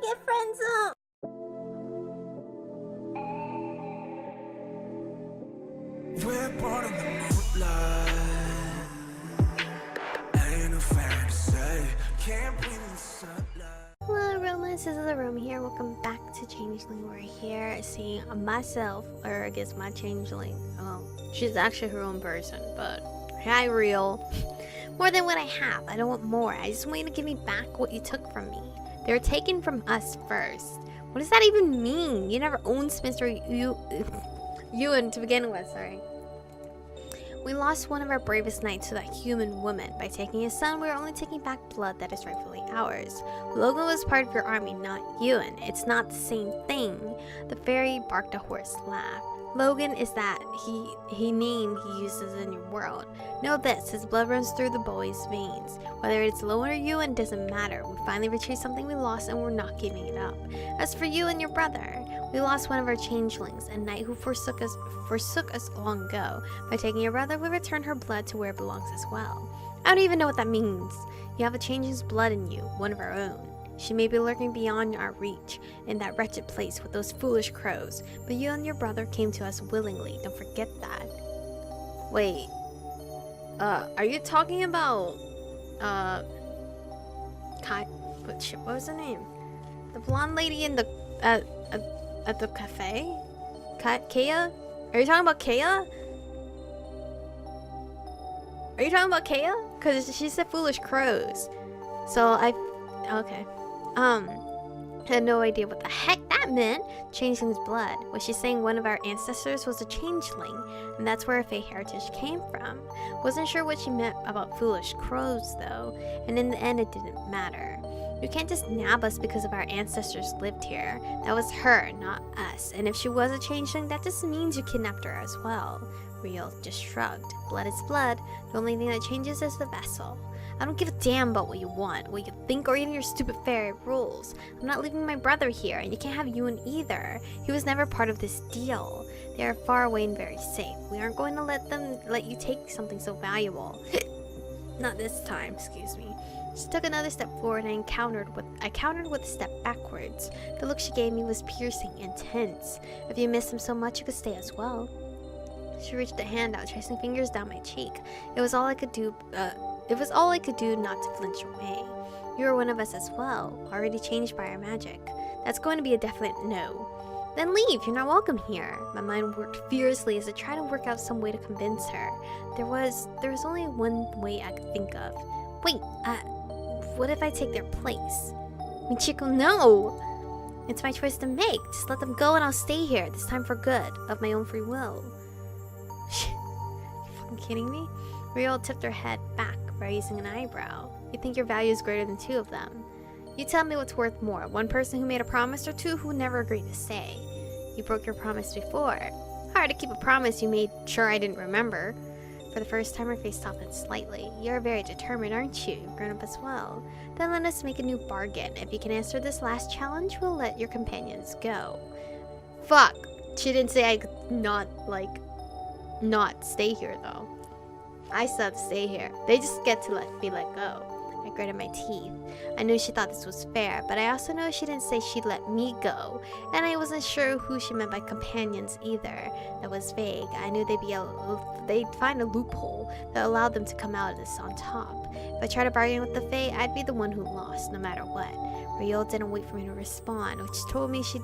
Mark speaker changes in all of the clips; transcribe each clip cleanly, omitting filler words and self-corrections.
Speaker 1: get friend zoned.
Speaker 2: We're born in the moonlight. Ain't no fair to say. Can't breathe in the sunlight.
Speaker 1: Hello, romance. This is Aromie here. Welcome back to Changeling. We're here seeing myself, or I guess my Changeling. She's actually her own person, but hi, real. More than what I have. I don't want more. I just want you to give me back what you took from me. They were taken from us first. What does that even mean? You never owned Mr. Ewan to begin with, sorry. We lost one of our bravest knights to that human woman. By taking his son, we are only taking back blood that is rightfully ours. Logan was part of your army, not Ewan. It's not the same thing. The fairy barked a hoarse laugh. Logan is that he name he uses in your world. Know this, his blood runs through the boy's veins. Whether it's Logan or Ewan doesn't matter. We finally retrieved something we lost and we're not giving it up. As for you and your brother, we lost one of our changelings, a knight who forsook us long ago. By taking your brother, we returned her blood to where it belongs as well. I don't even know what that means. You have a changeling's blood in you, one of our own. She may be lurking beyond our reach, in that wretched place with those foolish crows, but you and your brother came to us willingly, don't forget that. Wait, are you talking about, what was her name? The blonde lady in the, at the cafe? Kaya? Are you talking about Kaya? Are you talking about Kaya? Because she said foolish crows. So okay. Had no idea what the heck that meant. Changeling's blood. Was she saying one of our ancestors was a changeling? And that's where her Fae heritage came from. Wasn't sure what she meant about foolish crows though. And in the end it didn't matter. You can't just nab us because of our ancestors lived here. That was her, not us. And if she was a changeling, that just means you kidnapped her as well. Real just shrugged. Blood is blood. The only thing that changes is the vessel. I don't give a damn about what you want, what you think, or even your stupid fairy rules. I'm not leaving my brother here, and you can't have Ewan either. He was never part of this deal. They are far away and very safe. We aren't going to let you take something so valuable. Not this time, excuse me. She took another step forward and I countered with a step backwards. The look she gave me was piercing, intense. If you miss him so much, you could stay as well. She reached a hand out, tracing fingers down my cheek. It was all I could do not to flinch away. You are one of us as well, already changed by our magic. That's going to be a definite no. Then leave, you're not welcome here. My mind worked fiercely as I tried to work out some way to convince her. There was only one way I could think of. Wait, what if I take their place? Michiko, no! It's my choice to make. Just let them go and I'll stay here, this time for good, of my own free will. You fucking kidding me? Riol tipped her head back, raising an eyebrow. You think your value is greater than two of them. You tell me what's worth more, one person who made a promise or two who never agreed to stay. You broke your promise before. Hard to keep a promise you made sure I didn't remember. For the first time her face softened slightly. You're very determined, aren't you? Grown up as well. Then let us make a new bargain. If you can answer this last challenge, we'll let your companions go. Fuck! She didn't say I could not stay here though. I still have to stay here. They just get to be let go. I gritted my teeth. I knew she thought this was fair, but I also know she didn't say she'd let me go. And I wasn't sure who she meant by companions either. That was vague. I knew they'd find a loophole that allowed them to come out of this on top. If I tried to bargain with the Fae, I'd be the one who lost, no matter what. Riol didn't wait for me to respond, which told me she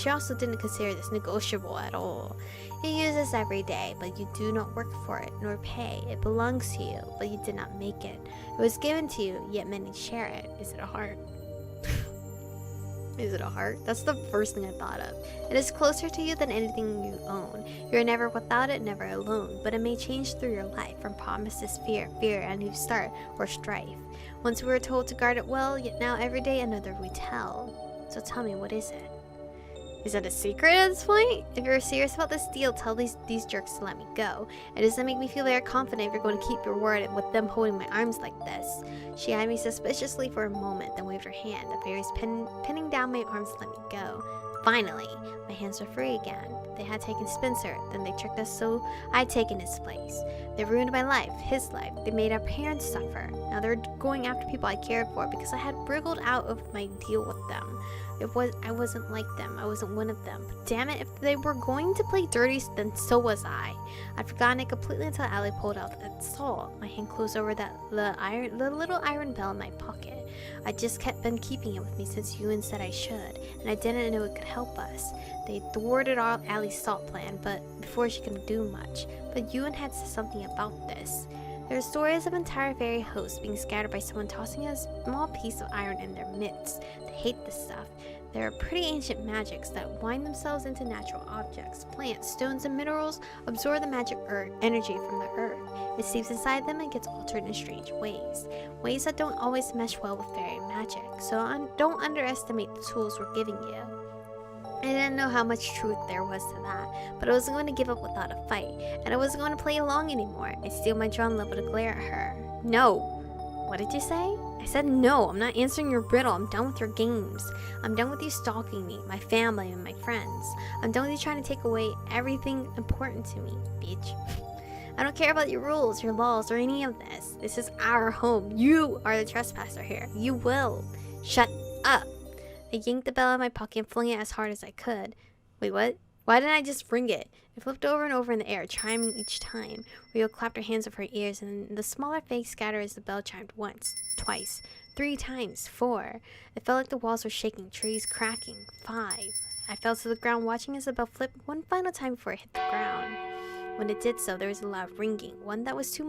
Speaker 1: also didn't consider this negotiable at all. You use this every day, but you do not work for it, nor pay. It belongs to you, but you did not make it. It was given to you, yet many share it. Is it a heart? Is it a heart? That's the first thing I thought of. It is closer to you than anything you own. You're never without it, never alone, but it may change through your life, from promises, fear, a new start, or strife. Once we were told to guard it well, yet now every day another we tell. So tell me, what is it? Is it a secret at this point? If you're serious about this deal, tell these jerks to let me go. It doesn't make me feel very confident if you're going to keep your word with them holding my arms like this. She eyed me suspiciously for a moment, then waved her hand. The fairies pinning down my arms to let me go. Finally, my hands were free again. They had taken Spencer, then they tricked us so I'd taken his place. They ruined my life, his life. They made our parents suffer. Now they're going after people I cared for because I had wriggled out of my deal with them. I wasn't like them. I wasn't one of them. But damn it, if they were going to play dirty, then so was I. I'd forgotten it completely until Allie pulled out that saw. My hand closed over the little iron bell in my pocket. I just been keeping it with me since Ewan said I should, and I didn't know it could help us. They thwarted Allie's salt plan, but before she could do much. But Ewan had said something about this. There are stories of entire fairy hosts being scattered by someone tossing a small piece of iron in their midst. They hate this stuff. There are pretty ancient magics that wind themselves into natural objects. Plants, stones, and minerals absorb the magic energy from the earth. It seeps inside them and gets altered in strange ways. Ways that don't always mesh well with fairy magic. So don't underestimate the tools we're giving you. I didn't know how much truth there was to that, but I wasn't going to give up without a fight, and I wasn't going to play along anymore. I steeled my jaw and leveled to glare at her. No. What did you say? I said no, I'm not answering your riddle. I'm done with your games. I'm done with you stalking me, my family, and my friends. I'm done with you trying to take away everything important to me, bitch. I don't care about your rules, your laws, or any of this. This is our home. You are the trespasser here. You will. Shut up. I yanked the bell out of my pocket and flung it as hard as I could. Wait, what? Why didn't I just ring it? It flipped over and over in the air, chiming each time. Rio clapped her hands over her ears, and the smaller fakes scattered as the bell chimed once, twice, 3 times, 4. It felt like the walls were shaking, trees cracking. 5. I fell to the ground, watching as the bell flipped one final time before it hit the ground. When it did so, there was a loud ringing, one that was too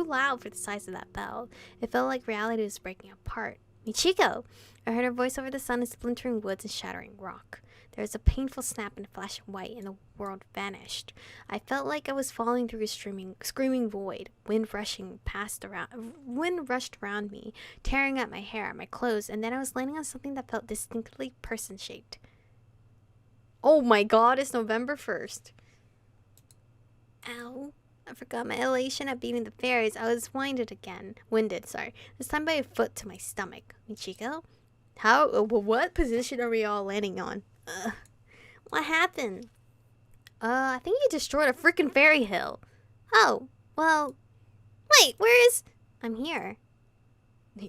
Speaker 1: loud for the size of that bell. It felt like reality was breaking apart. Michiko! I heard her voice over the sun of splintering woods and shattering rock. There was a painful snap and a flash of white, and the world vanished. I felt like I was falling through a screaming void. Wind rushed around me, tearing at my hair, my clothes, and then I was landing on something that felt distinctly person-shaped. Oh my god, it's November 1st. Ow. I forgot my elation at beating the fairies. I was winded, this time by a foot to my stomach. Michiko? What position are we all landing on? What happened? I think you destroyed a freaking fairy hill. Oh, well, wait, I'm here.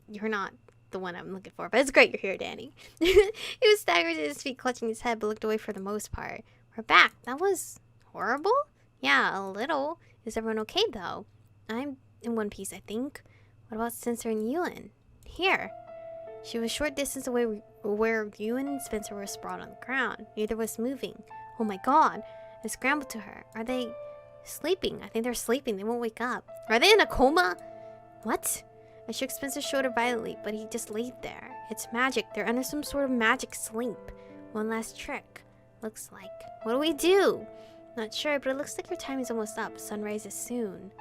Speaker 1: You're not the one I'm looking for, but it's great you're here, Danny. He was staggered to his feet, clutching his head, but looked away for the most part. We're back. That was horrible? Yeah, a little. Is everyone okay, though? I'm in one piece, I think. What about Spencer and Ewan? Here. She was a short distance away where Ewan and Spencer were sprawled on the ground. Neither was moving. Oh my god. I scrambled to her. Are they sleeping? I think they're sleeping. They won't wake up. Are they in a coma? What? I shook Spencer's shoulder violently, but he just laid there. It's magic. They're under some sort of magic sleep. One last trick. Looks like. What do we do? Not sure, but it looks like your time is almost up. Sunrise is soon.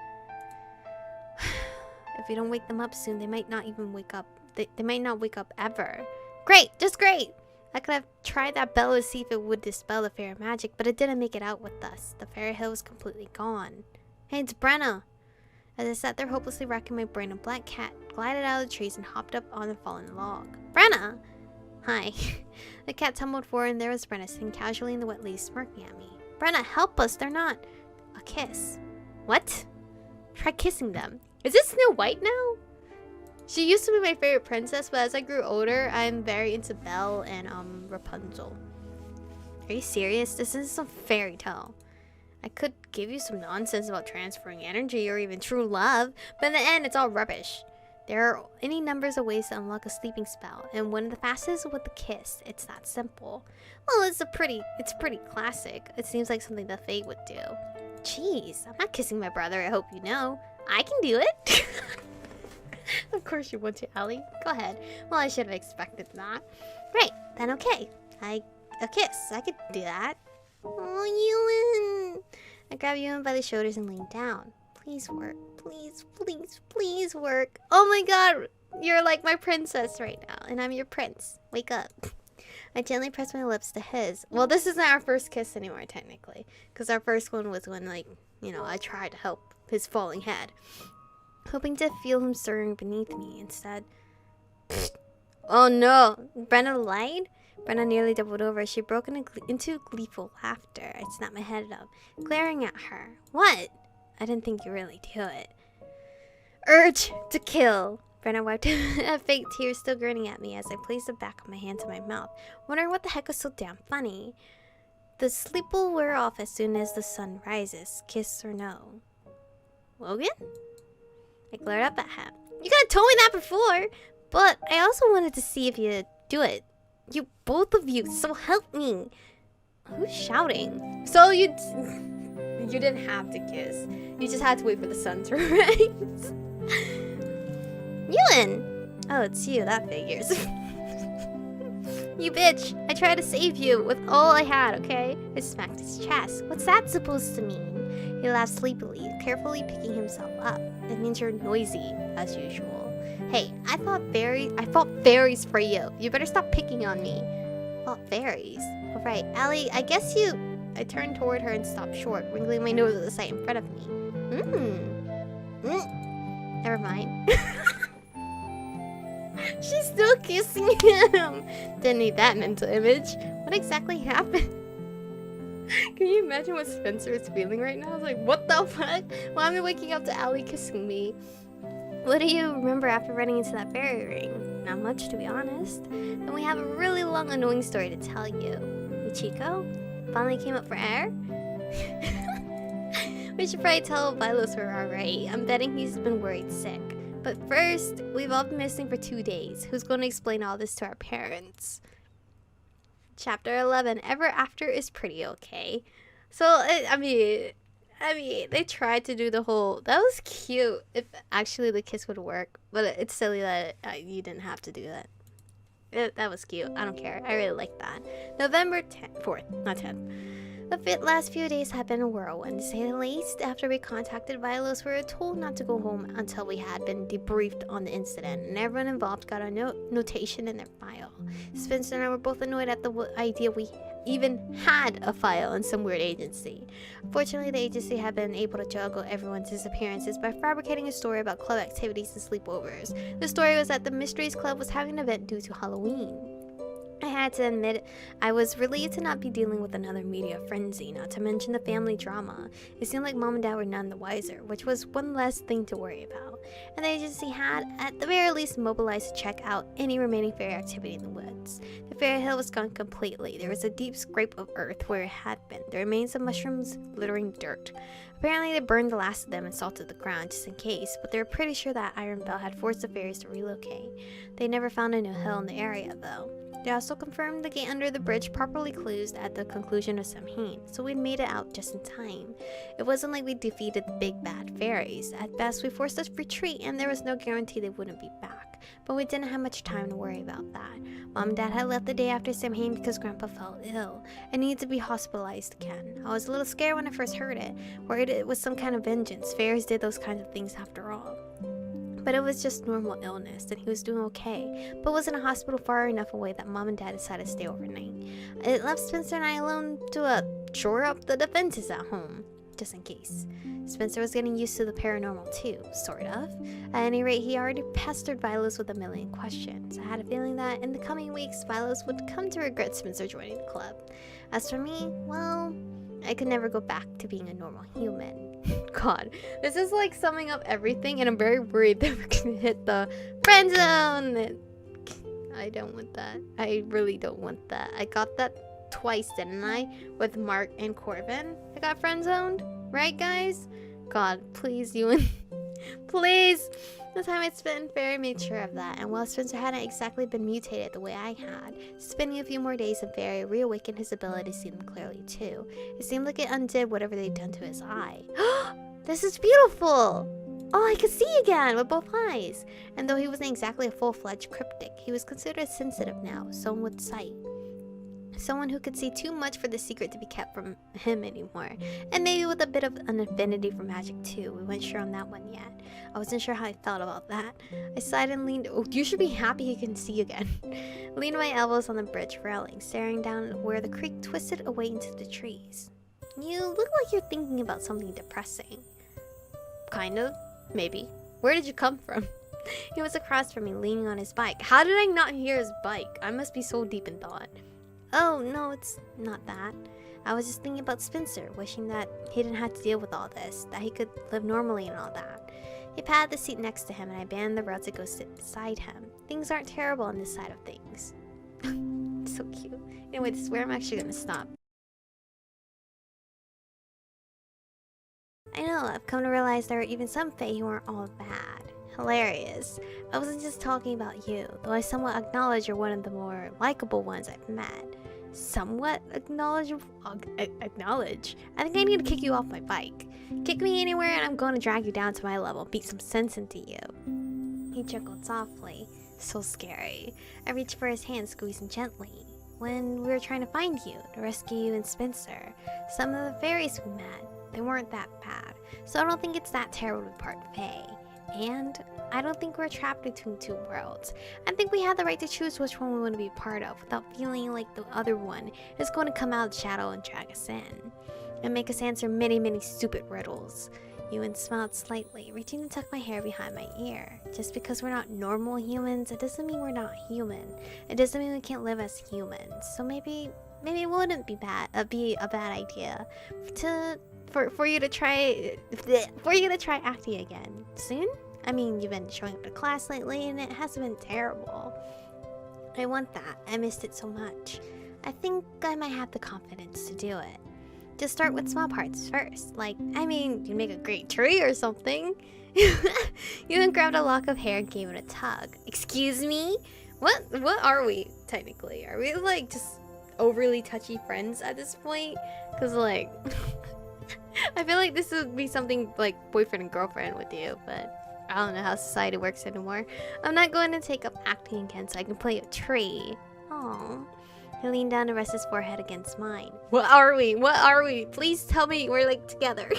Speaker 1: If we don't wake them up soon, they might not even wake up. They might not wake up ever. Great! Just great! I could have tried that bell to see if it would dispel the fairy magic, but it didn't make it out with us. The fairy hill was completely gone. Hey, it's Brenna! As I sat there hopelessly racking my brain, a black cat glided out of the trees and hopped up on the fallen log. Brenna! Hi. The cat tumbled forward, and there was Brenna sitting casually in the wet leaves, smirking at me. Brenna, help us! They're not... A kiss. What? Try kissing them. Is it Snow White now? She used to be my favorite princess, but as I grew older, I'm very into Belle and Rapunzel. Are you serious? This is some fairy tale. I could give you some nonsense about transferring energy or even true love, but in the end, it's all rubbish. There are any numbers of ways to unlock a sleeping spell, and one of the fastest is with a kiss. It's that simple. Well, it's pretty classic. It seems like something the Fae would do. Jeez, I'm not kissing my brother, I hope you know. I can do it. Of course you want to, Allie. Go ahead. Well, I should have expected that. Great, then okay. A kiss. I could do that. Oh, Ewan. I grabbed Ewan by the shoulders and leaned down. Please work. Please, please, please work. Oh my god. You're like my princess right now, and I'm your prince. Wake up. I gently pressed my lips to his. Well, this isn't our first kiss anymore, technically. Because our first one was when, like, you know, I tried to help his falling head. Hoping to feel him stirring beneath me. Instead... Oh no. Brenna lied? Brenna nearly doubled over. She broke into gleeful laughter. I snapped my head up, glaring at her. What? I didn't think you really do it. Urge to kill. Brenna wiped a fake tear, still grinning at me as I placed the back of my hand to my mouth, wondering what the heck was so damn funny. The sleep will wear off as soon as the sun rises. Kiss or no? Logan? I glared up at him. You could have told me that before, but I also wanted to see if you'd do it. You, both of you, so help me. Who's shouting? So you didn't have to kiss. You just had to wait for the sun to rise. Ewan! Oh, it's you. That figures. You bitch! I tried to save you with all I had, okay? I smacked his chest. What's that supposed to mean? He laughed sleepily, carefully picking himself up. It means you're noisy, as usual. Hey, I fought fairies for you. You better stop picking on me. Fought fairies? All right, Allie, I guess you... I turned toward her and stopped short, wrinkling my nose at the sight in front of me. Never mind. She's still kissing him. Didn't need that mental image. What exactly happened? Can you imagine what Spencer is feeling right now? I was like, what the fuck? Why am I waking up to Allie kissing me? What do you remember after running into that fairy ring? Not much, to be honest. Then we have a really long, annoying story to tell you. Michiko finally came up for air? We should probably tell Vilos we're alright. I'm betting he's been worried sick. But first, we've all been missing for 2 days. Who's going to explain all this to our parents? Chapter 11. Ever After is pretty okay. So, I mean, they tried to do the whole... That was cute if actually the kiss would work. But it's silly that you didn't have to do that. That was cute. I don't care. I really like that. November 4th, not 10th. The last few days have been a whirlwind, to say the least. After we contacted Vilos, we were told not to go home until we had been debriefed on the incident, and everyone involved got a notation in their file. Spencer and I were both annoyed at the idea we even had a file in some weird agency. Fortunately, the agency had been able to juggle everyone's disappearances by fabricating a story about club activities and sleepovers. The story was that the Mysteries Club was having an event due to Halloween. I had to admit, I was relieved to not be dealing with another media frenzy, not to mention the family drama. It seemed like Mom and Dad were none the wiser, which was one less thing to worry about. And the agency had, at the very least, mobilized to check out any remaining fairy activity in the woods. The fairy hill was gone completely. There was a deep scrape of earth where it had been. The remains of mushrooms littering dirt. Apparently, they burned the last of them and salted the ground just in case, but they were pretty sure that Iron Bell had forced the fairies to relocate. They never found a new hill in the area, though. They also confirmed the gate under the bridge properly closed at the conclusion of Samhain, so we'd made it out just in time. It wasn't like we defeated the big bad fairies. At best, we forced us to retreat, and there was no guarantee they wouldn't be back. But we didn't have much time to worry about that. Mom and Dad had left the day after Samhain because Grandpa fell ill and needed to be hospitalized again. I was a little scared when I first heard it, worried it was some kind of vengeance. Fairies did those kinds of things after all. But it was just normal illness, and he was doing okay, but was in a hospital far enough away that Mom and Dad decided to stay overnight. It left Spencer and I alone to shore up the defenses at home, just in case. Spencer was getting used to the paranormal too, sort of. At any rate, he already pestered Vilos with a million questions. I had a feeling that in the coming weeks, Vilos would come to regret Spencer joining the club. As for me, well, I could never go back to being a normal human. God, this is like summing up everything, and I'm very worried that we're gonna hit the friend zone. I don't want that. I really don't want that. I got that twice, didn't I? With Mark and Corbin. I got friend zoned, right, guys? God, please, Ewan. Please. The time I'd spent in Fairy made sure of that, and while Spencer hadn't exactly been mutated the way I had, spending a few more days in Fairy reawakened his ability to see them clearly too. It seemed like it undid whatever they'd done to his eye. This is beautiful! Oh, I could see again with both eyes! And though he wasn't exactly a full-fledged cryptic, he was considered sensitive now, someone with sight. Someone who could see too much for the secret to be kept from him anymore. And maybe with a bit of an affinity for magic too. We weren't sure on that one yet. I wasn't sure how I felt about that. I sighed and leaned. Oh, you should be happy he can see again. Leaned my elbows on the bridge railing, staring down where the creek twisted away into the trees. You look like you're thinking about something depressing. Kind of. Maybe. Where did you come from? He was across from me, leaning on his bike. How did I not hear his bike? I must be so deep in thought. Oh, no, it's not that. I was just thinking about Spencer, wishing that he didn't have to deal with all this, that he could live normally and all that. He patted the seat next to him, and I bent the road to go sit beside him. Things aren't terrible on this side of things. So cute. Anyway, this is where I'm actually gonna stop. I know, I've come to realize there are even some Fae who aren't all bad. Hilarious. I wasn't just talking about you, though I somewhat acknowledge you're one of the more likable ones I've met. Somewhat acknowledge? I think I need to kick you off my bike. Kick me anywhere and I'm going to drag you down to my level, beat some sense into you. He chuckled softly. So scary. I reached for his hand, squeezing gently. When we were trying to find you, to rescue you and Spencer, some of the fairies we met, they weren't that bad. So I don't think it's that terrible to part Fae. And I don't think we're trapped between two worlds. I think we have the right to choose which one we want to be a part of without feeling like the other one is going to come out of the shadow and drag us in. And make us answer many, many stupid riddles. Ewan smiled slightly, reaching to tuck my hair behind my ear. Just because we're not normal humans, it doesn't mean we're not human. It doesn't mean we can't live as humans. So maybe it wouldn't be a bad idea for you to try acting again soon. I mean, you've been showing up to class lately, and it hasn't been terrible. I want that. I missed it so much. I think I might have the confidence to do it. Just start with small parts first. Like, I mean, you'd make a great tree or something. Ewan grabbed a lock of hair and gave it a tug. Excuse me? What are we, technically? Are we, like, just overly touchy friends at this point? Because, like, I feel like this would be something like boyfriend and girlfriend would do, but I don't know how society works anymore. I'm not going to take up acting again so I can play a tree. Aww. He leaned down to rest his forehead against mine. What are we? What are we? Please tell me we're like together.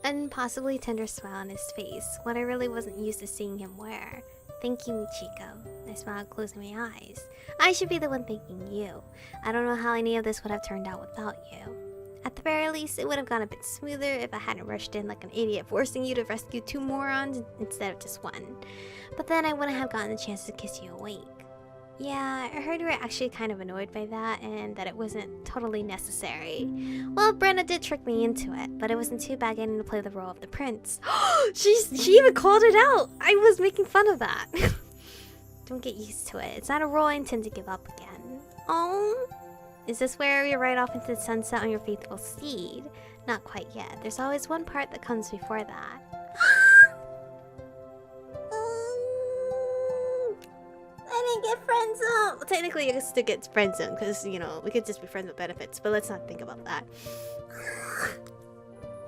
Speaker 1: An impossibly tender smile on his face, what I really wasn't used to seeing him wear. Thank you, Michiko. I smiled, closing my eyes. I should be the one thanking you. I don't know how any of this would have turned out without you. At the very least, it would have gone a bit smoother if I hadn't rushed in like an idiot, forcing you to rescue two morons instead of just one. But then I wouldn't have gotten the chance to kiss you awake. Yeah, I heard you were actually kind of annoyed by that and that it wasn't totally necessary. Well, Brenna did trick me into it, but it wasn't too bad getting to play the role of the prince. She even called it out! I was making fun of that. Don't get used to it. It's not a role I intend to give up again. Oh, is this where we ride off into the sunset on your faithful steed? Not quite yet. There's always one part that comes before that. I didn't get friend zone. Well, technically, I still get friend zone because, you know, we could just be friends with benefits, but let's not think about that.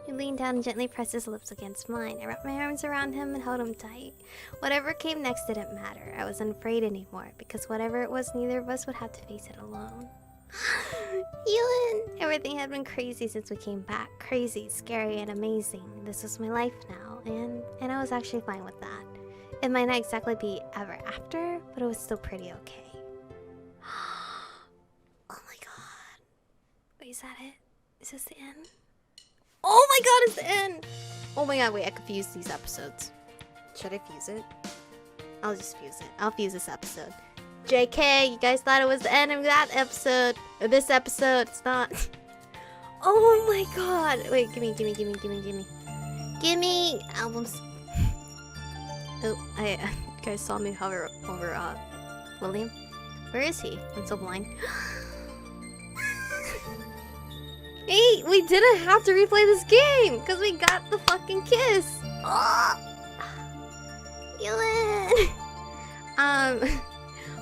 Speaker 1: He leaned down and gently pressed his lips against mine. I wrapped my arms around him and held him tight. Whatever came next didn't matter. I wasn't afraid anymore because whatever it was, neither of us would have to face it alone. Ewan! Everything had been crazy since we came back. Crazy, scary, and amazing. This was my life now, and I was actually fine with that. It might not exactly be ever after, but it was still pretty okay. Oh my god. Wait, is that it? Is this the end? Oh my god, it's the end! Oh my god, wait, I could fuse these episodes. Should I fuse it? I'll just fuse it. I'll fuse this episode. JK, you guys thought it was the end of that episode. Or this episode, it's not. Oh my god. Wait, gimme. Gimme albums. Oh, you guys saw me hover over William. Where is he? I'm so blind. Hey, we didn't have to replay this game because we got the fucking kiss. Oh. Ewan.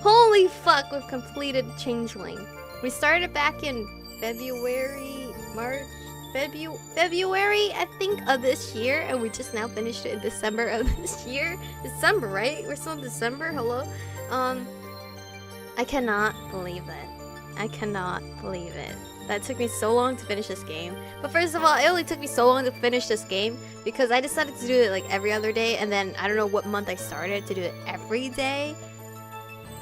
Speaker 1: Holy fuck, we've completed Changeling. We started back in February, I think, of this year, and we just now finished it in December of this year. December, right? We're still in December, hello? I cannot believe it. I cannot believe it. That took me so long to finish this game. But first of all, it only took me so long to finish this game because I decided to do it like every other day, and then I don't know what month I started to do it every day.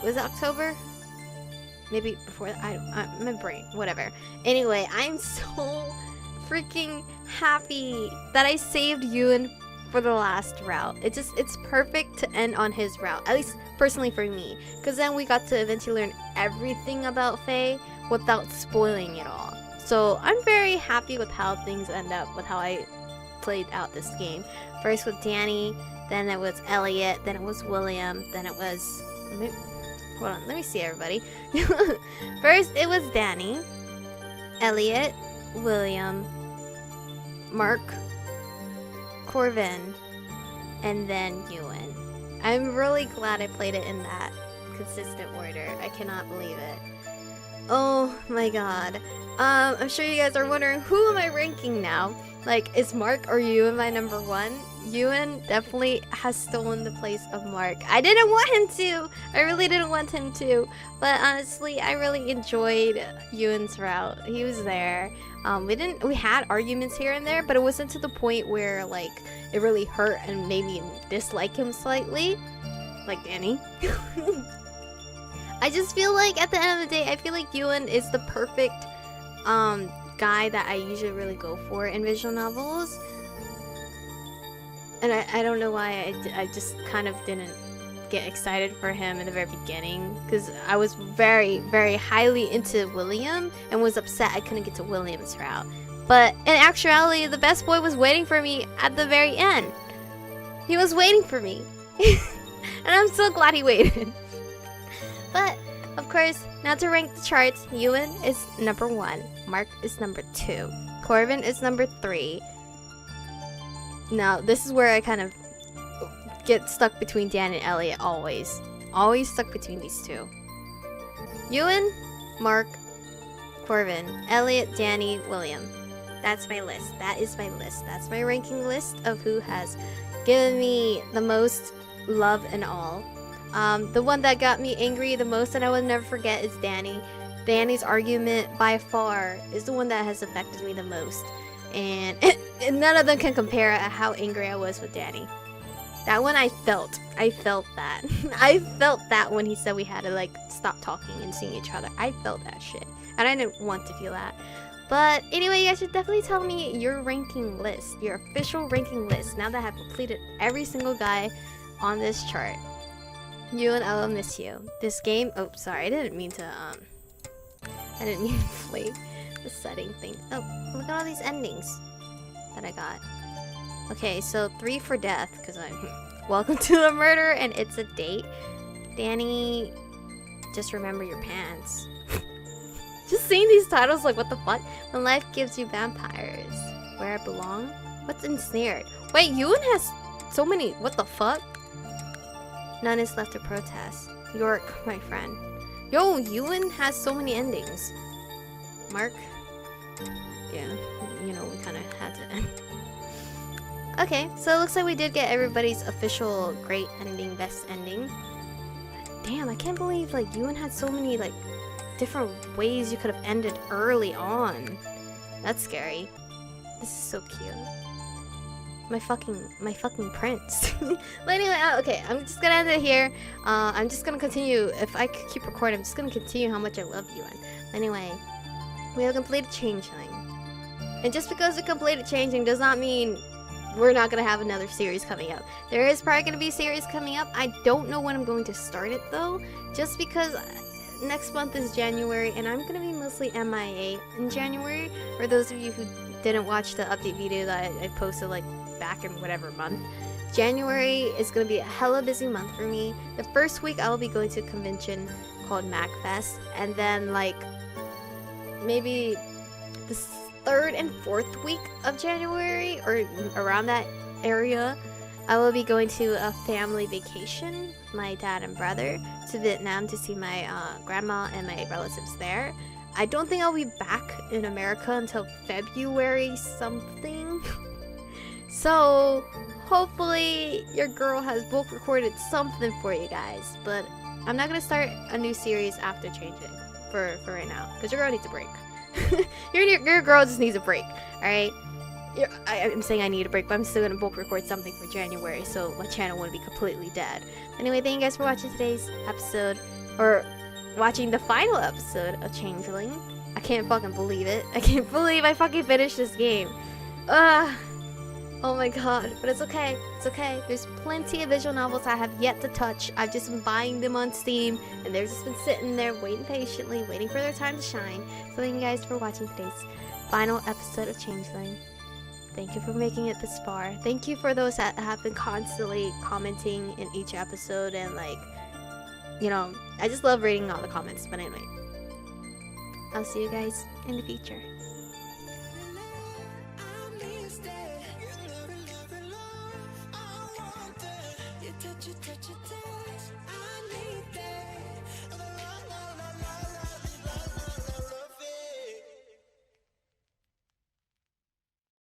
Speaker 1: Was it October? Maybe before that? My brain, whatever. Anyway, I'm so freaking happy that I saved Ewan for the last route. It's perfect to end on his route, at least personally for me, because then we got to eventually learn everything about Faye without spoiling it all. So I'm very happy with how things end up, with how I played out this game. First with Danny, then it was Elliot, then it was William, then it was... Hold on, let me see everybody. First it was Danny, Elliot, William, Mark, Corvin, and then Ewan. I'm really glad I played it in that consistent order. I cannot believe it. Oh my god. I'm sure you guys are wondering, who am I ranking now? Like, is Mark or Ewan my number one? Ewan definitely has stolen the place of Mark. I didn't want him to. I really didn't want him to. But honestly, I really enjoyed Ewan's route. He was there. We had arguments here and there, but it wasn't to the point where like it really hurt and made me dislike him slightly, like Danny. I just feel like at the end of the day, I feel like Ewan is the perfect guy that I usually really go for in visual novels. And I don't know why I just kind of didn't get excited for him in the very beginning, because I was very, very highly into William and was upset I couldn't get to William's route. But in actuality, the best boy was waiting for me at the very end. He was waiting for me. And I'm so glad he waited. But, of course, now to rank the charts, Ewan is number 1. Mark is number 2. Corvin is number 3. Now, this is where I kind of get stuck between Dan and Elliot always. Always stuck between these two. Ewan, Mark, Corvin, Elliot, Danny, William. That's my list. That is my list. That's my ranking list of who has given me the most love and all. The one that got me angry the most and I will never forget is Danny. Danny's argument by far is the one that has affected me the most. And none of them can compare at how angry I was with Danny. That one I felt that. I felt that when he said we had to like stop talking and seeing each other. I felt that shit. And I didn't want to feel that. But anyway, you guys should definitely tell me your ranking list. Your official ranking list. Now that I have completed every single guy on this chart. Ewan, I will miss you. This game... Oh, sorry. I didn't mean to play the setting thing. Oh, look at all these endings that I got. Okay, so 3 for death, because I'm... Welcome to the murder, and it's a date. Danny, just remember your pants. Just seeing these titles, like, what the fuck? When life gives you vampires. Where I belong? What's ensnared? Wait, Ewan has so many... What the fuck? None is left to protest. York, my friend. Yo, Ewan has so many endings. Mark? Yeah, you know, we kind of had to end. Okay, so it looks like we did get everybody's official great ending, best ending. Damn, I can't believe, like, Ewan had so many, like, different ways you could have ended early on. That's scary. This is so cute. My fucking prince. But anyway, okay, I'm just gonna end it here. I'm just gonna continue. If I could keep recording, I'm just gonna continue how much I love Ewan. Anyway, we have completed Changeling. And just because we completed Changeling does not mean we're not gonna have another series coming up. There is probably gonna be a series coming up. I don't know when I'm going to start it though, just because next month is January and I'm gonna be mostly MIA in January. For those of you who didn't watch the update video that I posted like back in whatever month, January is gonna be a hella busy month for me. The first week I will be going to a convention called MagFest, and then like maybe the 3rd and 4th week of January or around that area, I will be going to a family vacation, my dad and brother, to Vietnam to see my grandma and my relatives there. I don't think I'll be back in America until February something. So hopefully your girl has book recorded something for you guys. But I'm not gonna start a new series after Changing for right now, because your girl needs a break. your girl just needs a break, alright? I'm saying I need a break, but I'm still gonna book record something for January, so my channel wouldn't be completely dead. Anyway, thank you guys for watching today's episode, or watching the final episode of Changeling. I can't fucking believe it. I can't believe I fucking finished this game. Oh my god, but it's okay. It's okay. There's plenty of visual novels I have yet to touch. I've just been buying them on Steam, and they've just been sitting there waiting patiently, waiting for their time to shine. So thank you guys for watching today's final episode of Changeling. Thank you for making it this far. Thank you for those that have been constantly commenting in each episode, and like, you know, I just love reading all the comments. But anyway, I'll see you guys in the future.